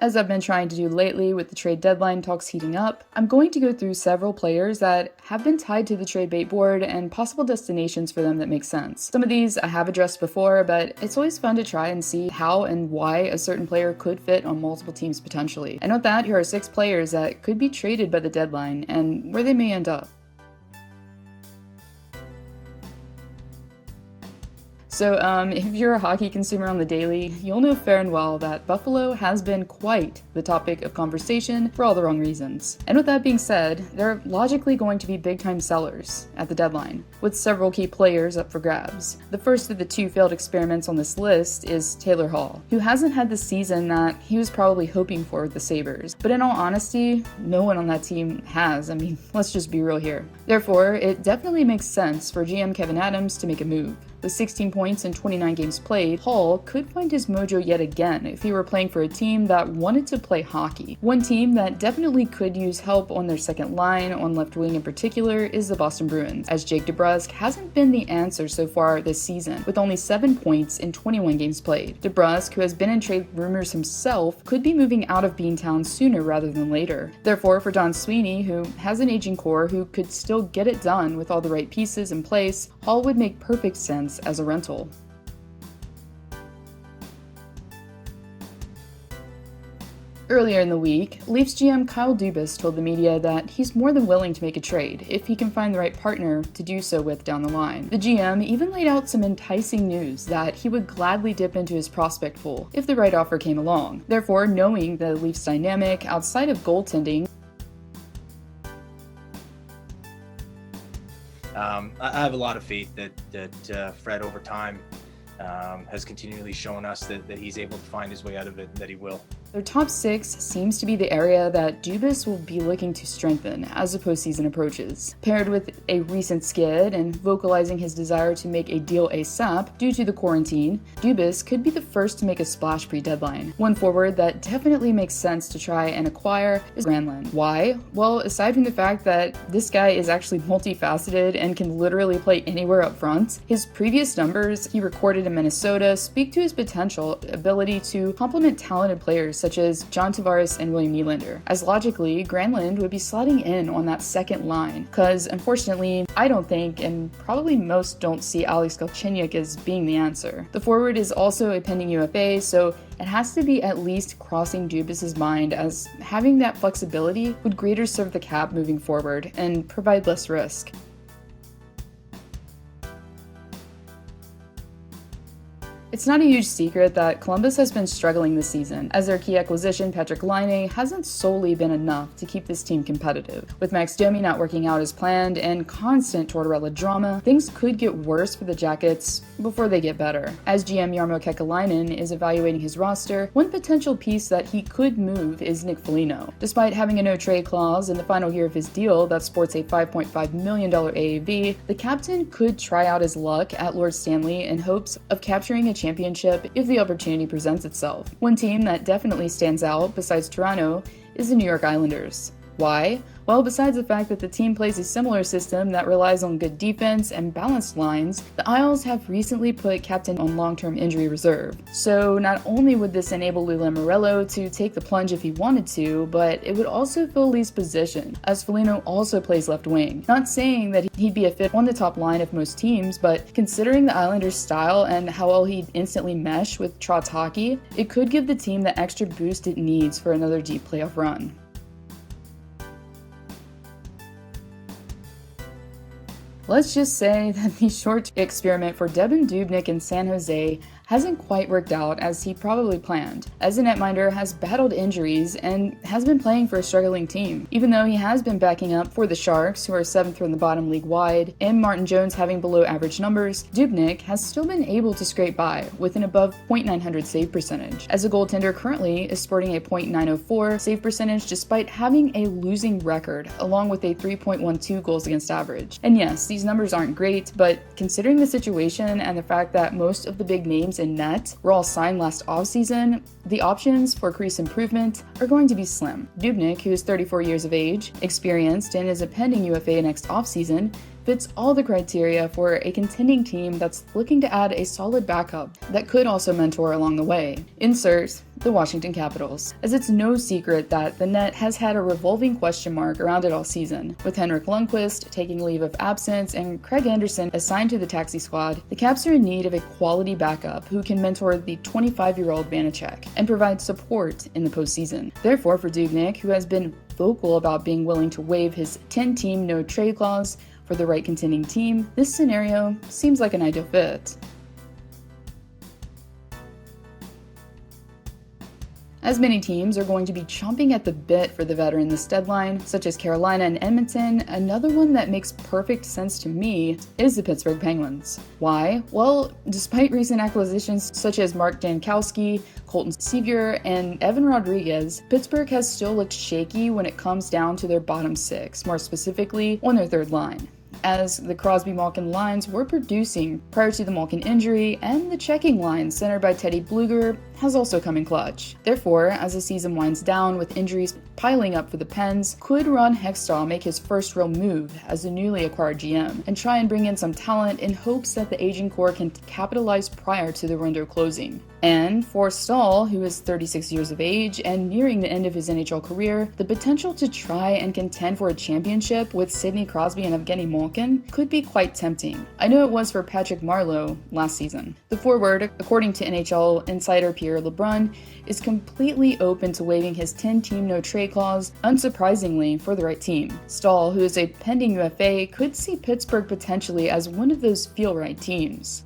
As I've been trying to do lately with the trade deadline talks heating up, I'm going to go through several players that have been tied to the trade bait board and possible destinations for them that make sense. Some of these I have addressed before, but it's always fun to try and see how and why a certain player could fit on multiple teams potentially. And with that, here are 6 players that could be traded by the deadline and where they may end up. So if you're a hockey consumer on the daily, you'll know fair and well that Buffalo has been quite the topic of conversation for all the wrong reasons. And with that being said, they're logically going to be big-time sellers at the deadline, with several key players up for grabs. The first of the 2 failed experiments on this list is Taylor Hall, who hasn't had the season that he was probably hoping for with the Sabres. But in all honesty, no one on that team has. I mean, let's just be real here. Therefore, it definitely makes sense for GM Kevin Adams to make a move. With 16 points in 29 games played, Hall could find his mojo yet again if he were playing for a team that wanted to play hockey. One team that definitely could use help on their second line, on left wing in particular, is the Boston Bruins, as Jake DeBrusk hasn't been the answer so far this season, with only 7 points in 21 games played. DeBrusk, who has been in trade rumors himself, could be moving out of Beantown sooner rather than later. Therefore, for Don Sweeney, who has an aging core who could still get it done with all the right pieces in place, Hall would make perfect sense as a rental. Earlier in the week, Leafs GM Kyle Dubas told the media that he's more than willing to make a trade if he can find the right partner to do so with down the line. The GM even laid out some enticing news that he would gladly dip into his prospect pool if the right offer came along. Therefore, knowing the Leafs dynamic outside of goaltending, I have a lot of faith that Fred over time has continually shown us that he's able to find his way out of it and that he will. Their top 6 seems to be the area that Dubas will be looking to strengthen as the postseason approaches. Paired with a recent skid and vocalizing his desire to make a deal ASAP due to the quarantine, Dubas could be the first to make a splash pre-deadline. One forward that definitely makes sense to try and acquire is Granlund. Why? Well, aside from the fact that this guy is actually multifaceted and can literally play anywhere up front, his previous numbers he recorded in Minnesota speak to his potential ability to complement talented players such as John Tavares and William Nylander, as logically, Granlund would be slotting in on that second line, because unfortunately, I don't think, and probably most don't see Alex Galchenyuk as being the answer. The forward is also a pending UFA, so it has to be at least crossing Dubas' mind, as having that flexibility would greater serve the cap moving forward and provide less risk. It's not a huge secret that Columbus has been struggling this season, as their key acquisition, Patrick Laine, hasn't solely been enough to keep this team competitive. With Max Domi not working out as planned and constant Tortorella drama, things could get worse for the Jackets before they get better. As GM Jarmo Kekalainen is evaluating his roster, one potential piece that he could move is Nick Foligno. Despite having a no-trade clause in the final year of his deal that sports a $5.5 million AAV, the captain could try out his luck at Lord Stanley in hopes of capturing a championship if the opportunity presents itself. One team that definitely stands out besides Toronto is the New York Islanders. Why? Well, besides the fact that the team plays a similar system that relies on good defense and balanced lines, the Isles have recently put captain on long-term injury reserve. So not only would this enable Lou Lamoriello to take the plunge if he wanted to, but it would also fill Lee's position, as Foligno also plays left wing. Not saying that he'd be a fit on the top line of most teams, but considering the Islanders' style and how well he'd instantly mesh with Trotz hockey, it could give the team the extra boost it needs for another deep playoff run. Let's just say that the short experiment for Devan Dubnyk in San Jose hasn't quite worked out as he probably planned, as the netminder has battled injuries and has been playing for a struggling team. Even though he has been backing up for the Sharks, who are 7th from the bottom league-wide, and Martin Jones having below-average numbers, Dubnyk has still been able to scrape by with an above .900 save percentage, as a goaltender currently is sporting a .904 save percentage despite having a losing record, along with a 3.12 goals against average. And yes, these numbers aren't great, but considering the situation and the fact that most of the big names in net were all signed last offseason, the options for crease improvement are going to be slim. Dubnyk, who is 34 years of age, experienced, and is a pending UFA next offseason, fits all the criteria for a contending team that's looking to add a solid backup that could also mentor along the way. Insert the Washington Capitals, as it's no secret that the net has had a revolving question mark around it all season. With Henrik Lundqvist taking leave of absence and Craig Anderson assigned to the taxi squad, the Caps are in need of a quality backup who can mentor the 25-year-old Vanacek and provide support in the postseason. Therefore, for Dubnyk, who has been vocal about being willing to waive his 10-team no-trade clause for the right contending team, this scenario seems like an ideal fit. As many teams are going to be chomping at the bit for the veteran this deadline, such as Carolina and Edmonton, another one that makes perfect sense to me is the Pittsburgh Penguins. Why? Well, despite recent acquisitions such as Mark Jankowski, Colton Sevier, and Evan Rodriguez, Pittsburgh has still looked shaky when it comes down to their bottom six, more specifically on their third line, as the Crosby-Malkin lines were producing prior to the Malkin injury, and the checking line centered by Teddy Blueger has also come in clutch. Therefore, as the season winds down with injuries piling up for the Pens, could Ron Hextall make his first real move as a newly acquired GM and try and bring in some talent in hopes that the aging core can capitalize prior to the window closing? And for Staal, who is 36 years of age and nearing the end of his NHL career, the potential to try and contend for a championship with Sidney Crosby and Evgeny Malkin could be quite tempting. I know it was for Patrick Marleau last season. The forward, according to NHL insider Pierre LeBrun, is completely open to waiving his 10-team no-trade clause, unsurprisingly, for the right team. Staal, who is a pending UFA, could see Pittsburgh potentially as one of those feel-right teams.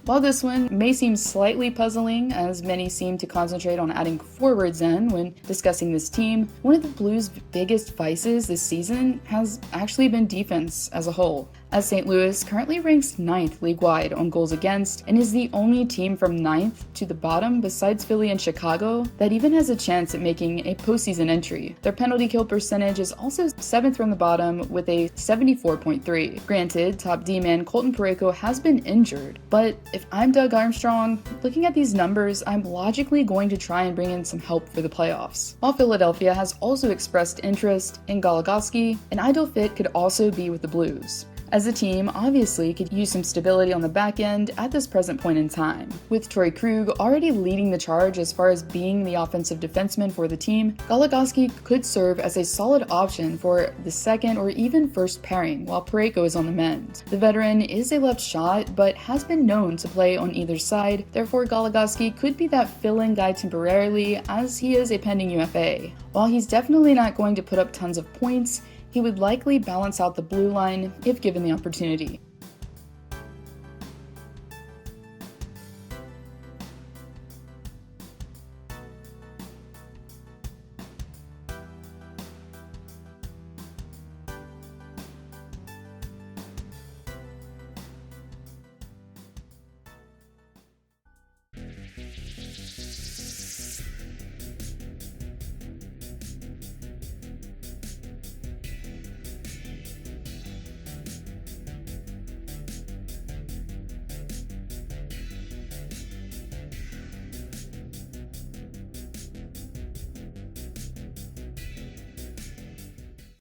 While this one may seem slightly puzzling, as many seem to concentrate on adding forwards in when discussing this team, one of the Blues' biggest vices this season has actually been defense as a whole, as St. Louis currently ranks 9th league-wide on goals against and is the only team from 9th to the bottom besides Philly and Chicago that even has a chance at making a postseason entry. Their penalty kill percentage is also 7th from the bottom with a 74.3. Granted, top D-man Colton Parayko has been injured, but if I'm Doug Armstrong, looking at these numbers, I'm logically going to try and bring in some help for the playoffs. While Philadelphia has also expressed interest in Goligoski, an ideal fit could also be with the Blues, as the team obviously could use some stability on the back end at this present point in time. With Torrey Krug already leading the charge as far as being the offensive defenseman for the team, Goligoski could serve as a solid option for the second or even first pairing while Parayko is on the mend. The veteran is a left shot, but has been known to play on either side, therefore Goligoski could be that fill-in guy temporarily, as he is a pending UFA. While he's definitely not going to put up tons of points, he would likely balance out the blue line if given the opportunity.